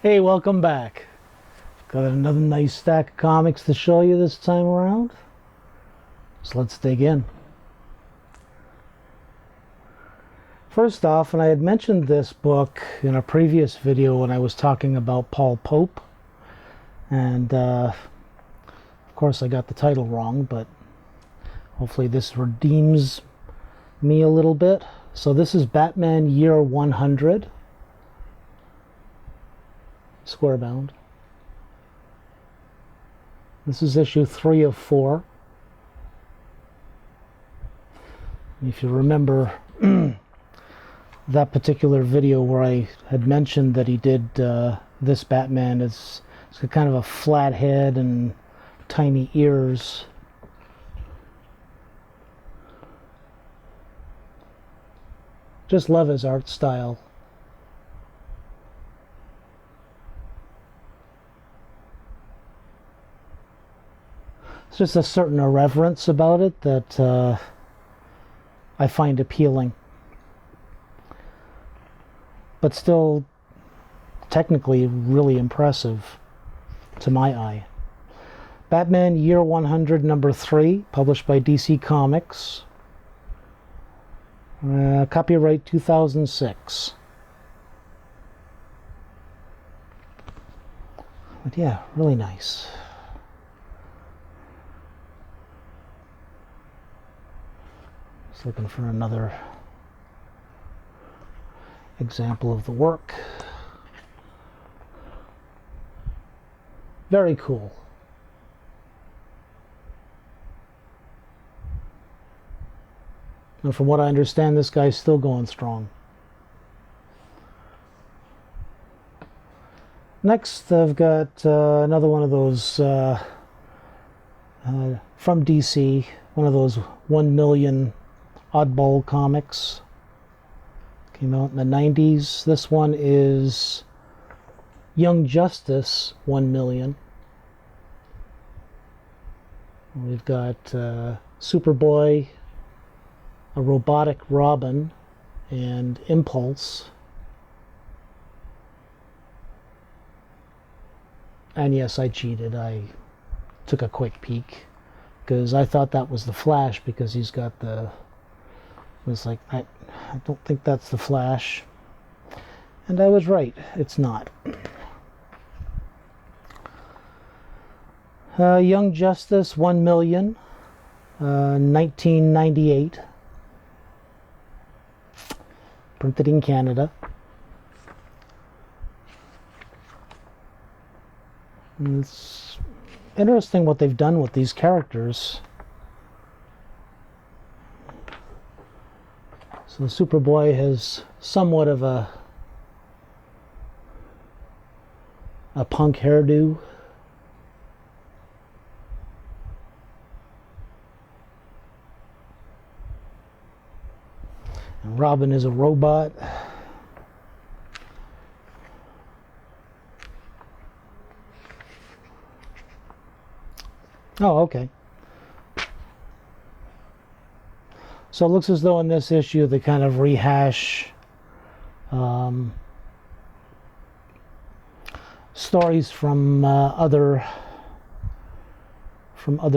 Hey, welcome back. Got another nice stack of comics to show you this time around. So let's dig in. First off, and I had mentioned this book in a previous video when I was talking about Paul Pope. And of course I got the title wrong, but hopefully this redeems me a little bit. So this is Batman Year 100. Square bound. This is issue 3 of 4. If you remember that particular video where I had mentioned that he did this Batman, it's got kind of a flat head and tiny ears. Just love his art style. It's just a certain irreverence about it that I find appealing, but still technically really impressive to my eye. Batman Year 100 number 3, published by DC Comics. Copyright 2006. But yeah, really nice. Just looking for another example of the work. Very cool. And from what I understand, this guy's still going strong. Next, I've got another one of those from DC, one of those 1 million oddball comics. Came out in the 90s. This one is Young Justice 1 million. We've got Superboy, a robotic Robin, and Impulse. And yes, I cheated. I took a quick peek because I thought that was the Flash, because he's got the... It was like, I don't think that's the Flash. And I was right. It's not. Young Justice 1 million, 1998. Printed in Canada. And it's interesting what they've done with these characters. So Superboy has somewhat of a punk hairdo. And Robin is a robot. Oh, okay. So it looks as though in this issue they kind of rehash stories from other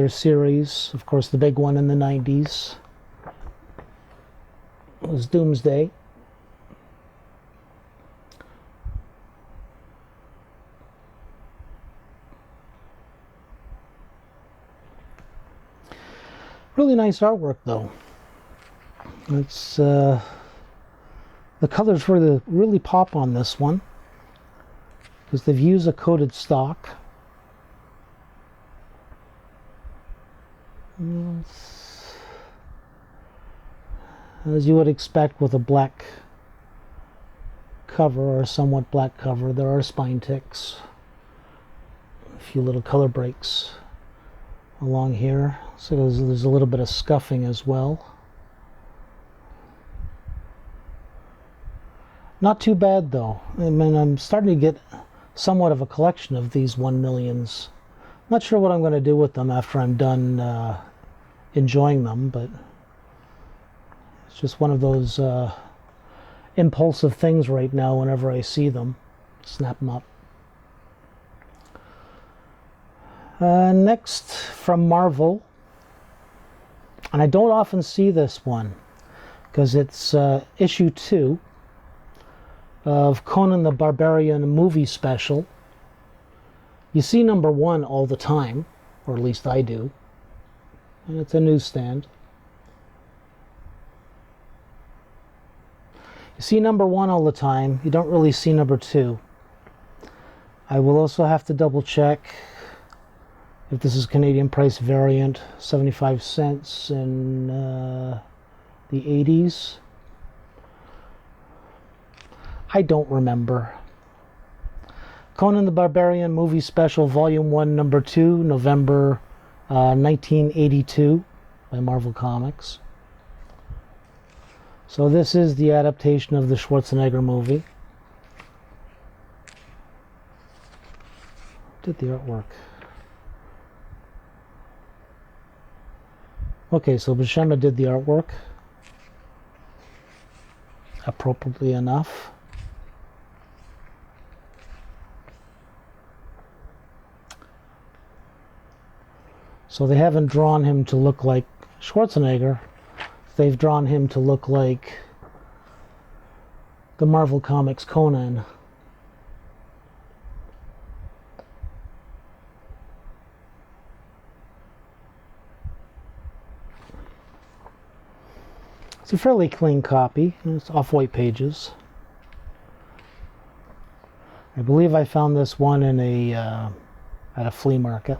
series. Of course, the big one in the 90s was Doomsday. Really nice artwork, though. It's the colors really pop on this one because they've used a coated stock. As you would expect with a black cover, or a somewhat black cover, there are spine ticks, a few little color breaks along here, so there's a little bit of scuffing as well. Not too bad, though. I mean, I'm starting to get somewhat of a collection of these 1 millions. Not sure what I'm going to do with them after I'm done enjoying them, but it's just one of those impulsive things right now. Whenever I see them, snap them up. Next, from Marvel, and I don't often see this one because it's issue 2 of Conan the Barbarian movie special. You see number 1 all the time, or at least I do, and it's a newsstand. You see number 1 all the time, you don't really see number 2. I will also have to double check if this is Canadian price variant, 75 cents in the 80s. I don't remember. Conan the Barbarian movie special, volume 1, number 2, November 1982 by Marvel Comics. So this is the adaptation of the Schwarzenegger movie. Did the artwork. Okay, so Buscema did the artwork, appropriately enough. So they haven't drawn him to look like Schwarzenegger. They've drawn him to look like the Marvel Comics Conan. It's a fairly clean copy. It's off-white pages. I believe I found this one in at a flea market.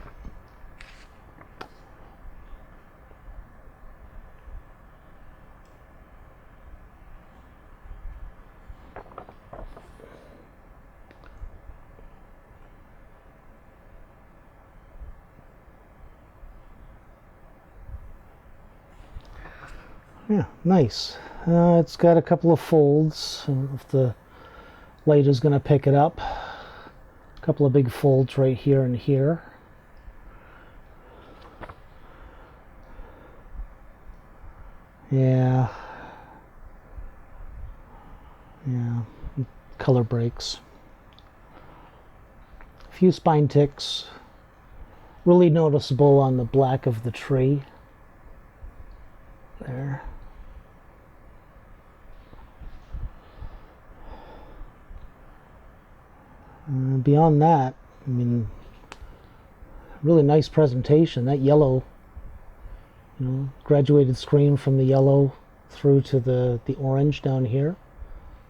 Yeah, nice. It's got a couple of folds, if the light is going to pick it up. A couple of big folds right here and here. Yeah. Yeah, color breaks. A few spine ticks. Really noticeable on the black of the tree. There. Beyond that, I mean, really nice presentation. That yellow, graduated screen from the yellow through to the orange down here.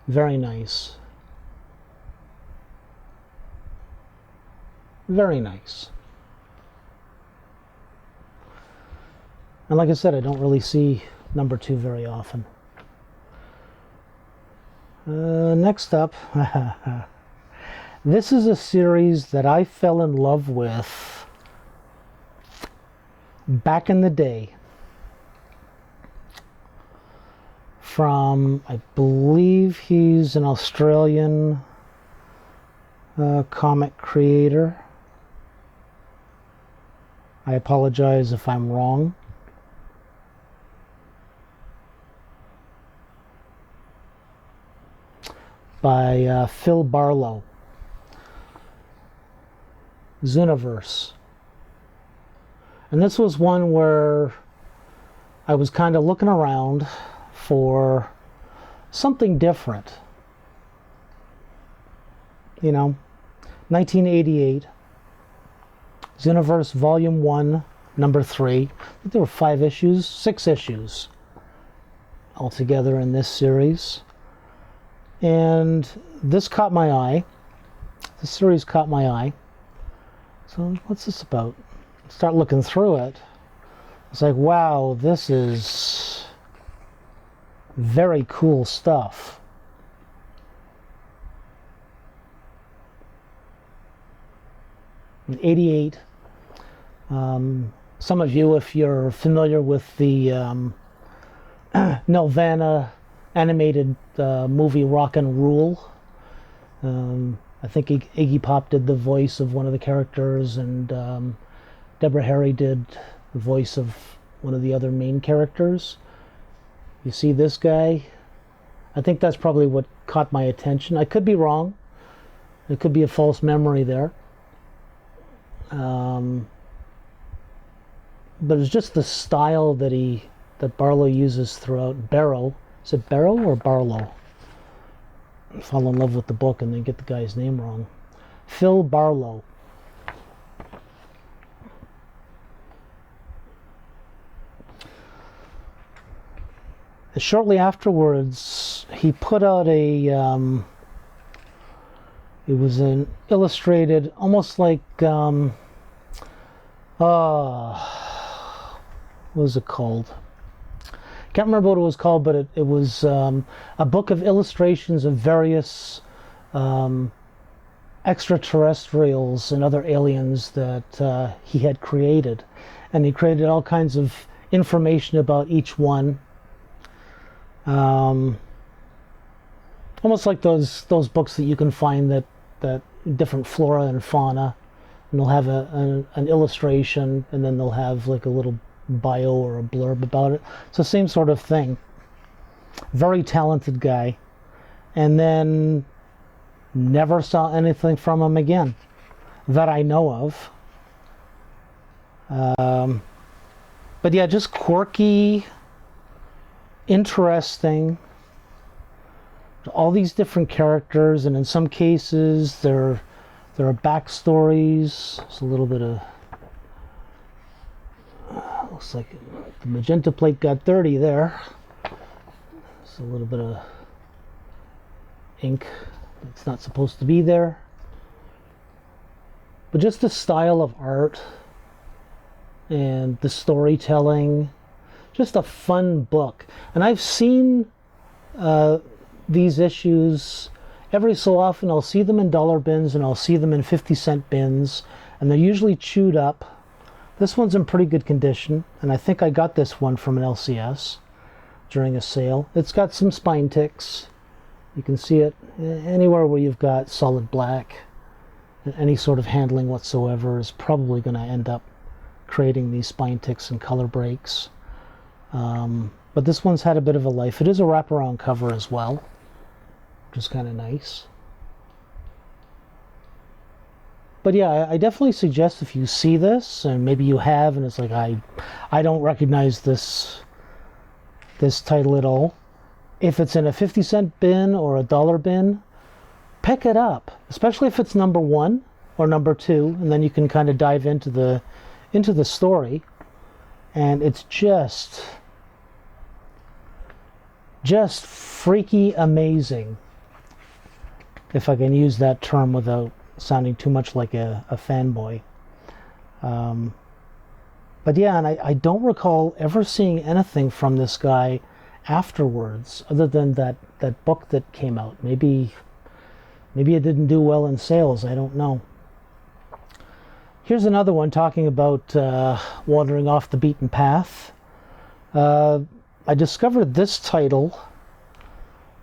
Very nice. Very nice. And like I said, I don't really see number 2 very often. Next up, this is a series that I fell in love with back in the day. From, I believe he's an Australian comic creator. I apologize if I'm wrong. By Phil Barlow. Zooniverse. And this was one where I was kind of looking around for something different. 1988. Zooniverse Volume 1, Number 3. I think there were 6 issues altogether in this series. And this caught my eye. The series caught my eye. So what's this about? Start looking through it. It's like, wow, this is very cool stuff. In 88, some of you, if you're familiar with the Nelvana animated movie Rock and Rule, I think Iggy Pop did the voice of one of the characters, and Deborah Harry did the voice of one of the other main characters. You see this guy? I think that's probably what caught my attention. I could be wrong. It could be a false memory there. but it's just the style that Barlow uses throughout. Barrow, is it Barrow or Barlow? Fall in love with the book and then get the guy's name wrong. Phil Barlow. Shortly afterwards, he put out a it was an illustrated, almost like what was it called? Can't remember what it was called, but it was a book of illustrations of various extraterrestrials and other aliens that he had created, and he created all kinds of information about each one. Almost like those books that you can find that different flora and fauna, and they'll have an illustration, and then they'll have like a little bio or a blurb about it. It's the same sort of thing. Very talented guy, and then never saw anything from him again that I know of. But yeah, just quirky, interesting, all these different characters, and in some cases there are backstories. It's a little bit of looks like the magenta plate got dirty there. It's a little bit of ink that's not supposed to be there, but just the style of art and the storytelling, just a fun book. And I've seen these issues every so often. I'll see them in dollar bins and I'll see them in 50-cent bins, and they're usually chewed up. This one's in pretty good condition, and I think I got this one from an LCS during a sale. It's got some spine ticks. You can see it anywhere where you've got solid black. Any sort of handling whatsoever is probably going to end up creating these spine ticks and color breaks. But this one's had a bit of a life. It is a wraparound cover as well, which is kind of nice. But yeah, I definitely suggest, if you see this, and maybe you have, and it's like, I don't recognize this title at all. If it's in a 50-cent bin or a dollar bin, pick it up, especially if it's number 1 or number 2, and then you can kind of dive into the story, and it's just freaky amazing, if I can use that term without sounding too much like a fanboy. But yeah, and I don't recall ever seeing anything from this guy afterwards, other than that book that came out. Maybe it didn't do well in sales, I don't know. Here's another one talking about wandering off the beaten path. I discovered this title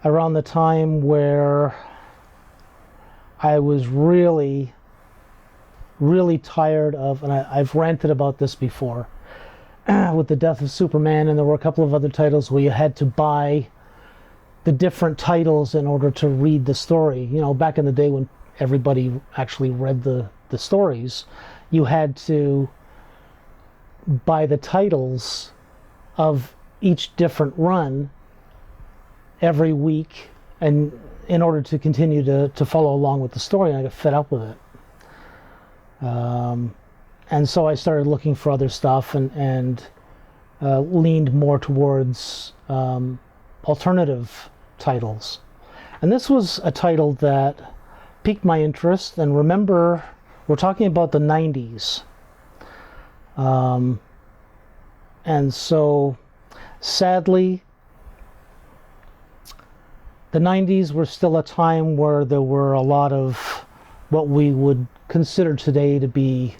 around the time where I was really, really tired of, and I've ranted about this before, with the death of Superman, and there were a couple of other titles where you had to buy the different titles in order to read the story. You know, back in the day when everybody actually read the stories, you had to buy the titles of each different run every week, and in order to continue to follow along with the story. And I got fed up with it, and so I started looking for other stuff, and leaned more towards alternative titles. And this was a title that piqued my interest. And remember, we're talking about the 90s, and so sadly, the 90s were still a time where there were a lot of what we would consider today to be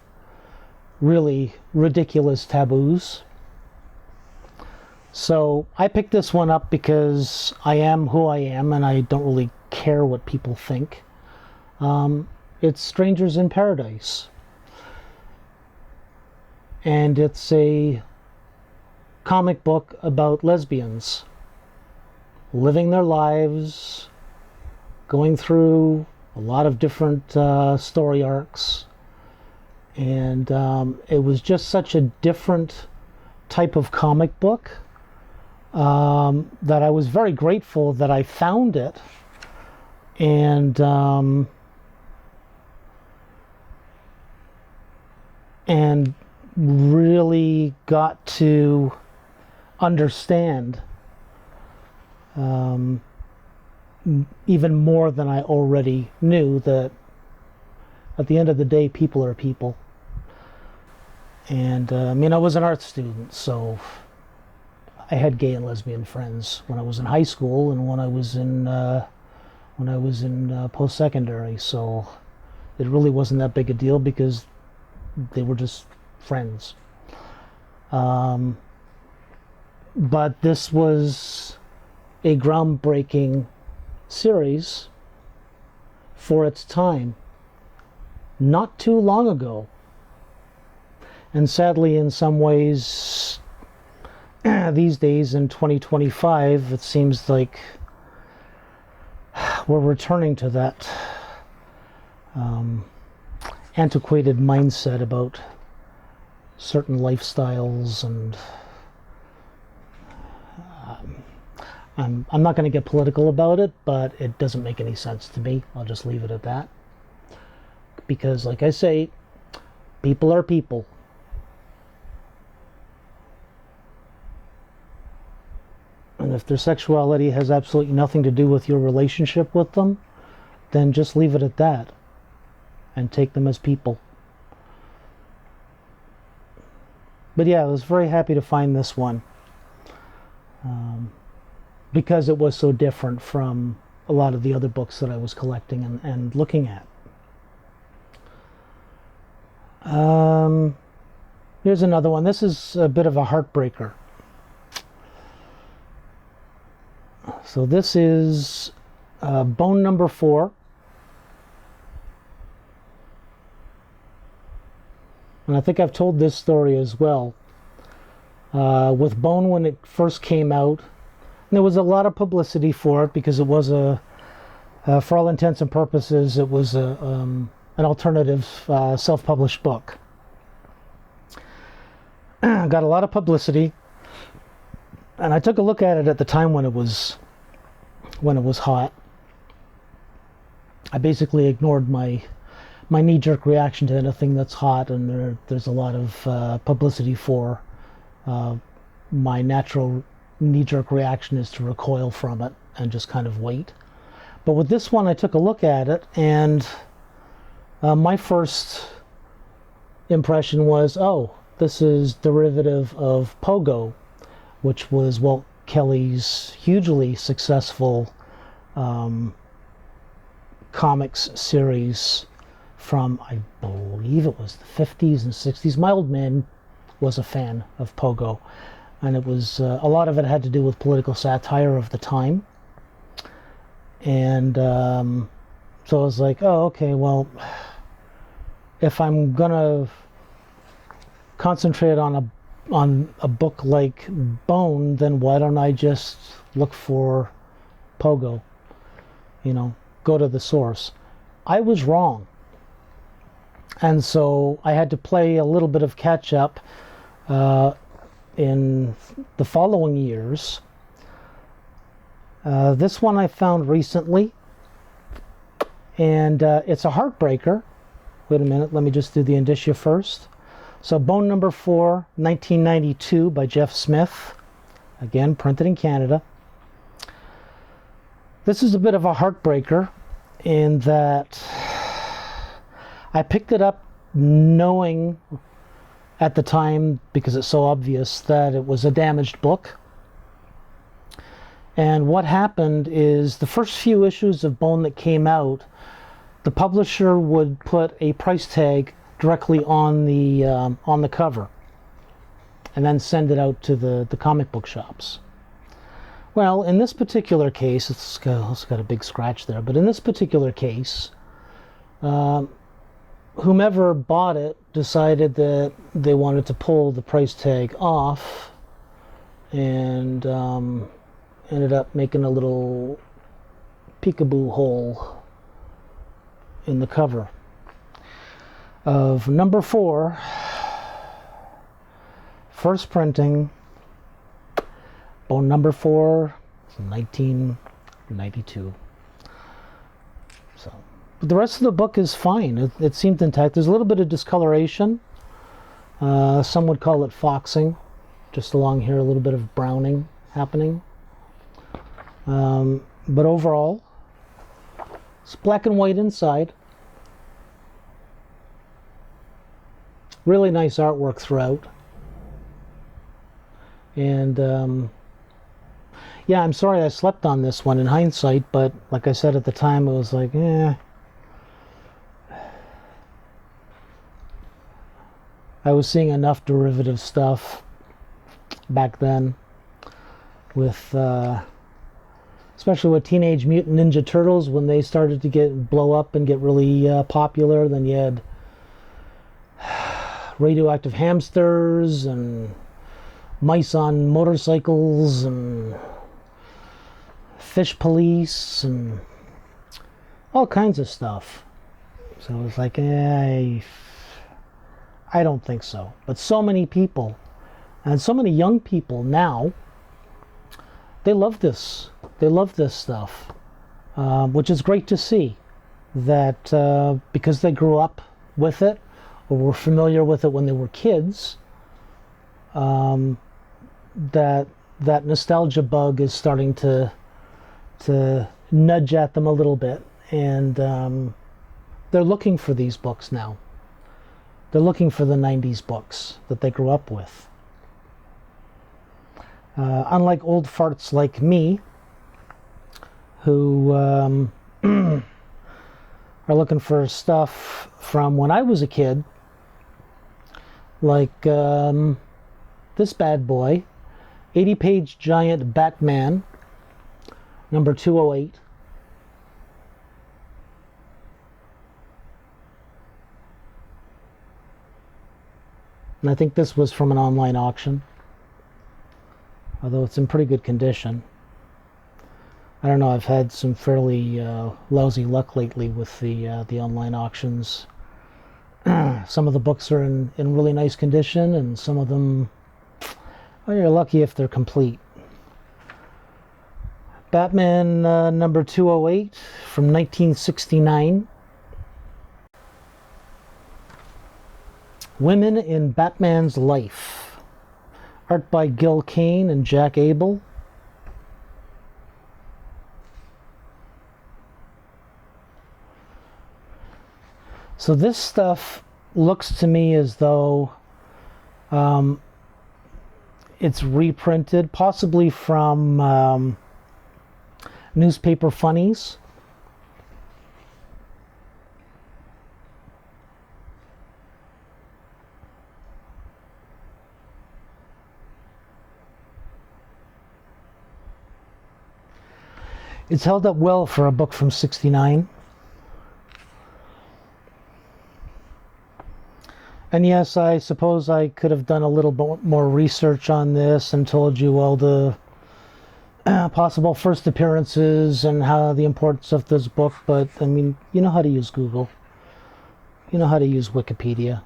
really ridiculous taboos. So I picked this one up because I am who I am, and I don't really care what people think. It's Strangers in Paradise. And it's a comic book about lesbians living their lives, going through a lot of different story arcs, And it was just such a different type of comic book that I was very grateful that I found it. And really got to understand even more than I already knew, that at the end of the day, people are people. And I mean, I was an art student, so I had gay and lesbian friends when I was in high school and when I was in post-secondary. So it really wasn't that big a deal because they were just friends. But this was a groundbreaking series for its time, not too long ago. And sadly, in some ways, these days in 2025, it seems like we're returning to that antiquated mindset about certain lifestyles, and I'm not going to get political about it, but it doesn't make any sense to me. I'll just leave it at that. Because, like I say, people are people. And if their sexuality has absolutely nothing to do with your relationship with them, then just leave it at that and take them as people. But yeah, I was very happy to find this one because it was so different from a lot of the other books that I was collecting and looking at. Here's another one. This is a bit of a heartbreaker. So this is Bone number 4. And I think I've told this story as well. With Bone, when it first came out, there was a lot of publicity for it because it was for all intents and purposes, it was an alternative self-published book. Got a lot of publicity, and I took a look at it at the time when it was hot. I basically ignored my knee-jerk reaction to anything that's hot, and there's a lot of publicity for. My natural knee-jerk reaction is to recoil from it and just kind of wait. But with this one, I took a look at it, and my first impression was, oh, this is derivative of Pogo, which was Walt Kelly's hugely successful comics series from, I believe it was the 50s and 60s. My old man was a fan of Pogo, and it was a lot of it had to do with political satire of the time. And so I was like, oh, okay, well, if I'm gonna concentrate on a book like Bone, then why don't I just look for Pogo? You know, go to the source. I was wrong. And so I had to play a little bit of catch up in the following years. This one I found recently, and it's a heartbreaker. Wait a minute, let me just do the indicia first. So Bone number 4, 1992 by Jeff Smith. Again, printed in Canada. This is a bit of a heartbreaker in that I picked it up knowing at the time, because it's so obvious, that it was a damaged book. And what happened is the first few issues of Bone that came out, the publisher would put a price tag directly on the cover and then send it out to the comic book shops. Well, in this particular case, it's got a big scratch there, but in this particular case, whomever bought it decided that they wanted to pull the price tag off, and ended up making a little peekaboo hole in the cover. of number 4, first printing, bone number 4, 1992. So, but the rest of the book is fine. It seemed intact. There's a little bit of discoloration. Some would call it foxing. Just along here, a little bit of browning happening. But overall, it's black and white inside. Really nice artwork throughout. And yeah, I'm sorry I slept on this one in hindsight, but like I said at the time, it was like, I was seeing enough derivative stuff back then with especially with Teenage Mutant Ninja Turtles, when they started to blow up and get really popular. Then you had radioactive hamsters and mice on motorcycles and fish police and all kinds of stuff. So it was like, I don't think so. But so many people, and so many young people now, they love this. They love this stuff, which is great to see. That because they grew up with it, or were familiar with it when they were kids, that nostalgia bug is starting to nudge at them a little bit, and they're looking for these books now. They're looking for the 90s books that they grew up with. Unlike old farts like me, who are looking for stuff from when I was a kid, like this bad boy, 80-page giant Batman, number 208. And I think this was from an online auction, although it's in pretty good condition. I don't know, I've had some fairly lousy luck lately with the online auctions. Some of the books are in really nice condition, and some of them, well, you're lucky if they're complete. Batman number 208 from 1969. Women in Batman's Life. Art by Gil Kane and Jack Abel. So this stuff looks to me as though it's reprinted, possibly from newspaper funnies. It's held up well for a book from '69. And yes, I suppose I could have done a little bit more research on this and told you all the possible first appearances and how the importance of this book, but I mean, you know how to use Google. You know how to use Wikipedia.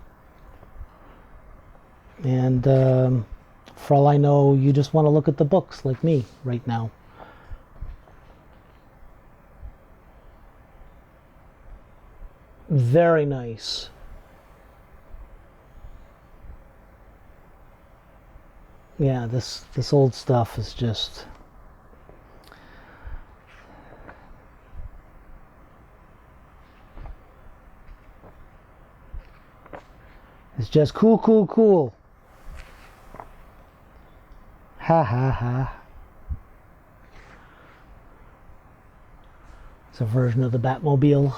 And for all I know, you just want to look at the books like me right now. Very nice. Yeah, this old stuff is just... It's just cool, cool, cool. Ha ha ha. It's a version of the Batmobile.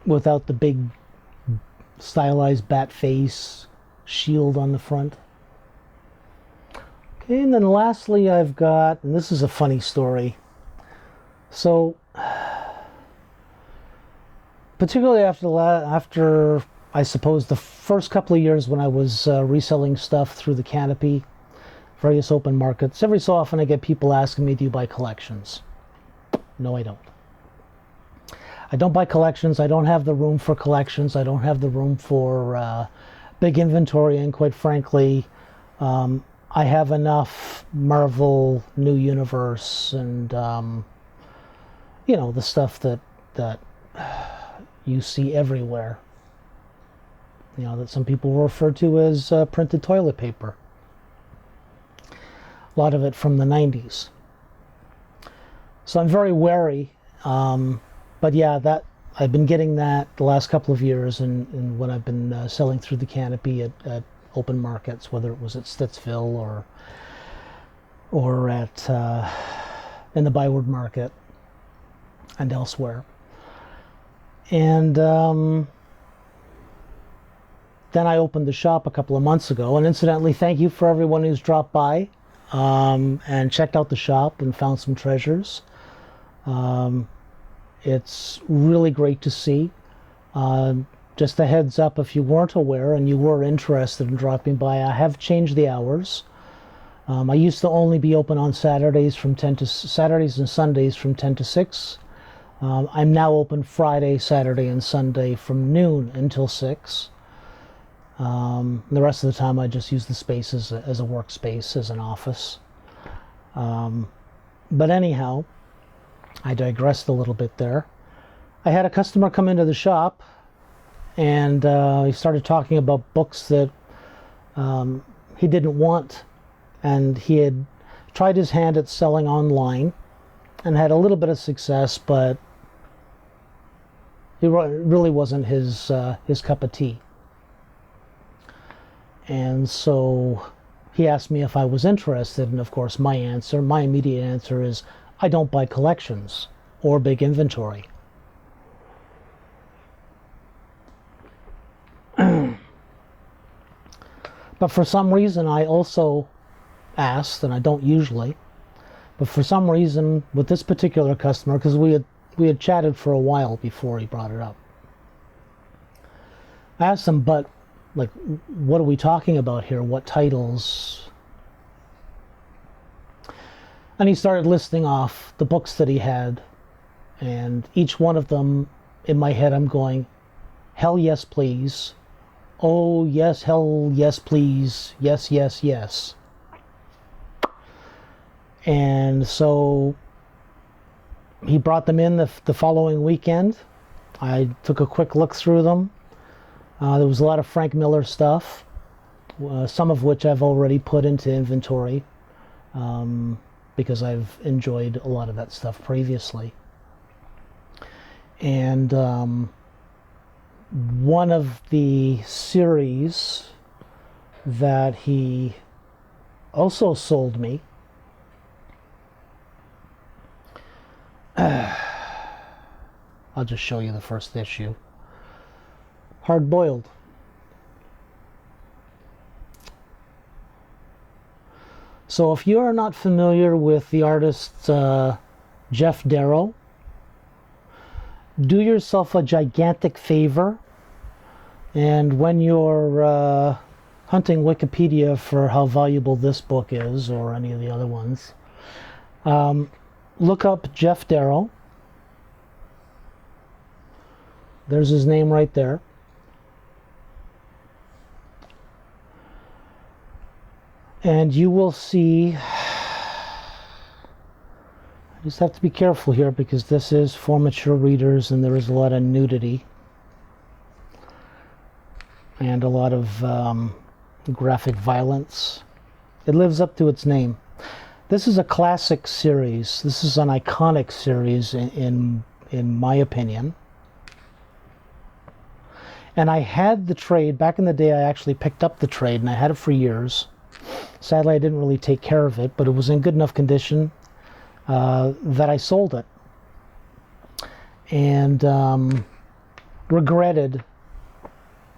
Without the big stylized bat face shield on the front. Okay, and then lastly I've got, and this is a funny story. So, particularly after I suppose the first couple of years when I was reselling stuff through the Canopy various open markets. Every so often I get people asking me, do you buy collections? No, I don't. I don't buy collections. I don't have the room for collections. I don't have the room for big inventory, and quite frankly, I have enough Marvel New Universe and you know, the stuff that you see everywhere. You know, that some people refer to as printed toilet paper. A lot of it from the 90s. So I'm very wary. But yeah, that I've been getting that the last couple of years, and when I've been selling through the canopy at open markets, whether it was at Stittsville or at in the Byward Market and elsewhere. And then I opened the shop a couple of months ago. And incidentally, thank you for everyone who's dropped by and checked out the shop and found some treasures. It's really great to see. Just a heads up, if you weren't aware and you were interested in dropping by, I have changed the hours. I used to only be open on Saturdays and Sundays from 10 to 6. I'm now open Friday, Saturday, and Sunday from noon until 6. The rest of the time I just use the space as a workspace, as an office. But anyhow, I digressed a little bit there. I had a customer come into the shop, and he started talking about books that he didn't want, and he had tried his hand at selling online and had a little bit of success, but it really wasn't his cup of tea. And so he asked me if I was interested, and of course my immediate answer is, I don't buy collections or big inventory. But for some reason I also asked, and I don't usually, but for some reason with this particular customer, because we had chatted for a while before he brought it up, I asked him, but like, what are we talking about here? What titles? And he started listing off the books that he had, and each one of them, in my head, I'm going, hell yes, please. Oh yes, hell yes, please. Yes, yes, yes. And so he brought them in the following weekend. I took a quick look through them. There was a lot of Frank Miller stuff, some of which I've already put into inventory. Because I've enjoyed a lot of that stuff previously. And one of the series that he also sold me, I'll just show you the first issue. Hard Boiled. So if you are not familiar with the artist Geoff Darrow, do yourself a gigantic favor, and when you're hunting Wikipedia for how valuable this book is, or any of the other ones, look up Geoff Darrow. There's his name right there. And you will see, I just have to be careful here because this is for mature readers and there is a lot of nudity and a lot of graphic violence. It lives up to its name. This is a classic series. This is an iconic series in my opinion. And I had the trade, back in the day I actually picked up the trade and I had it for years. Sadly, I didn't really take care of it, but it was in good enough condition that I sold it. And regretted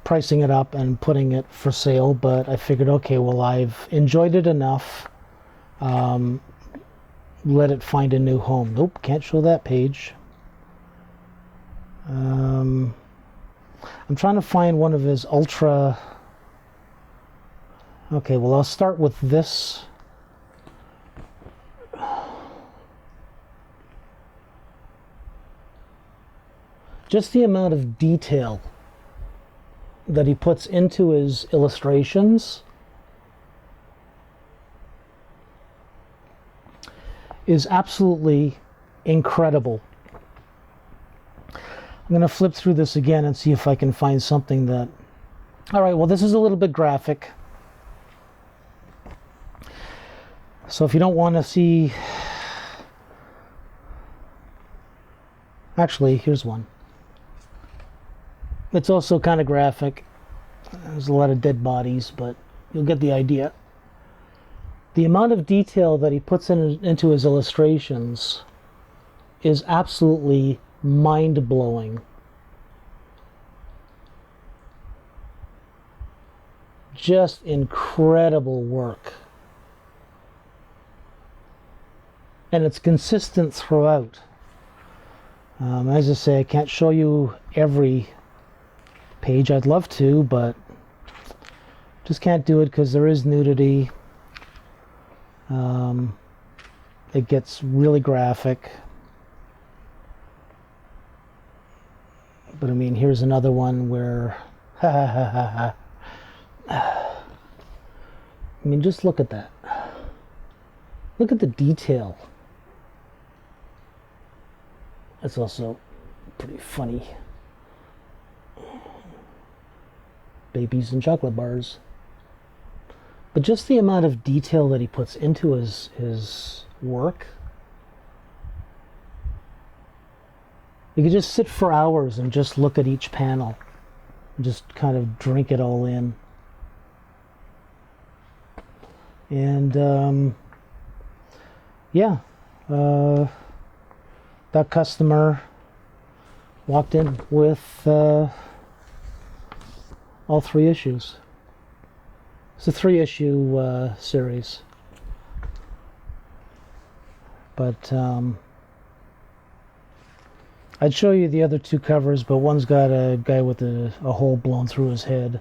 pricing it up and putting it for sale, but I figured, okay, well, I've enjoyed it enough. Let it find a new home. Nope, can't show that page. I'm trying to find one of his ultra... Okay, well, I'll start with this just the amount of detail that he puts into his illustrations is absolutely incredible. I'm going to flip through this again and see if I can find something that... All right, well, this is a little bit graphic. So if you don't want to see... Actually, here's one. It's also kind of graphic. There's a lot of dead bodies, but you'll get the idea. The amount of detail that he puts into his illustrations is absolutely mind-blowing. Just incredible work. And it's consistent throughout. As I say, I can't show you every page. I'd love to, but just can't do it because there is nudity. It gets really graphic. But I mean, here's another one where... I mean, just look at that. Look at the detail. It's also pretty funny. Babies and chocolate bars. But just the amount of detail that he puts into his work. You could just sit for hours and just look at each panel. And just kind of drink it all in. And, yeah. That customer walked in with all 3 issues. It's a 3-issue series. But I'd show you the other 2 covers, but one's got a guy with a hole blown through his head.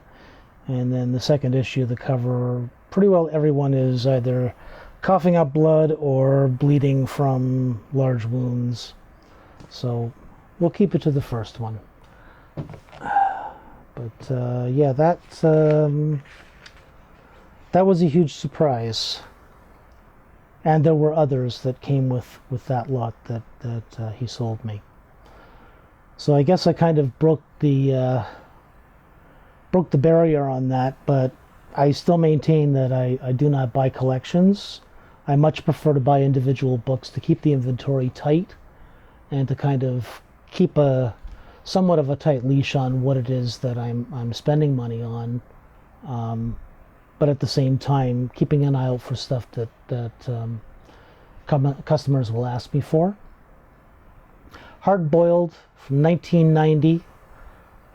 And then the second issue, the cover, pretty well everyone is either coughing up blood or bleeding from large wounds. So we'll keep it to the first one. But yeah, that was a huge surprise. And there were others that came with that lot that he sold me. So I guess I kind of broke the barrier on that, but I still maintain that I do not buy collections. I much prefer to buy individual books to keep the inventory tight and to kind of keep a somewhat of a tight leash on what it is that I'm spending money on, but at the same time keeping an eye out for stuff that customers will ask me for. Hard Boiled from 1990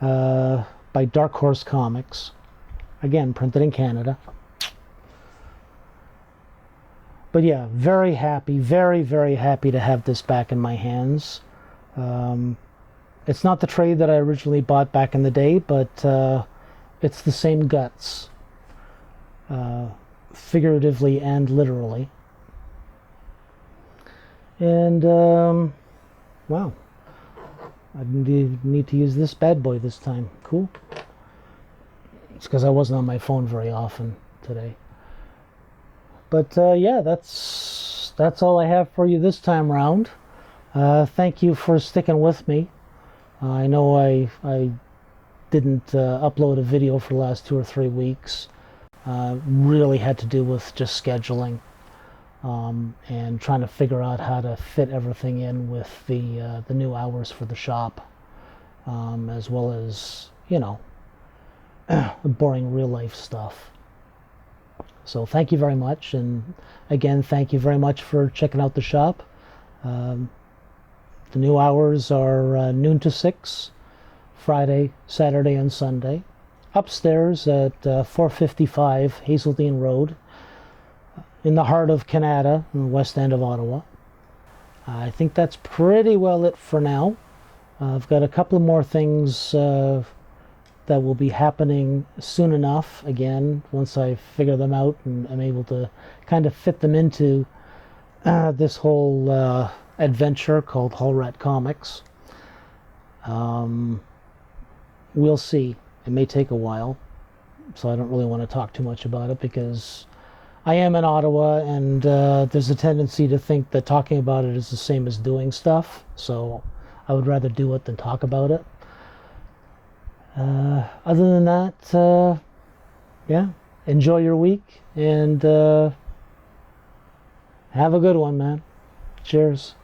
by Dark Horse Comics, again printed in Canada. But yeah, very happy, very, very happy to have this back in my hands. It's not the trade that I originally bought back in the day, but it's the same guts, figuratively and literally. And, wow. I need to use this bad boy this time. Cool. It's because I wasn't on my phone very often today. But yeah, that's all I have for you this time round. Thank you for sticking with me. I know I didn't upload a video for the last 2 or 3 weeks. Really had to do with just scheduling and trying to figure out how to fit everything in with the new hours for the shop, as well as, you know, boring real life stuff. So thank you very much, and again, thank you very much for checking out the shop. The new hours are noon to 6, Friday, Saturday, and Sunday. Upstairs at 455 Hazeldean Road, in the heart of Canada, in the west end of Ottawa. I think that's pretty well it for now. I've got a couple of more things that will be happening soon enough, again, once I figure them out and I'm able to kind of fit them into this whole adventure called Haul Rat Comics. We'll see. It may take a while, so I don't really want to talk too much about it because I am in Ottawa, and there's a tendency to think that talking about it is the same as doing stuff, so I would rather do it than talk about it. Other than that, yeah, enjoy your week, and have a good one, man. Cheers.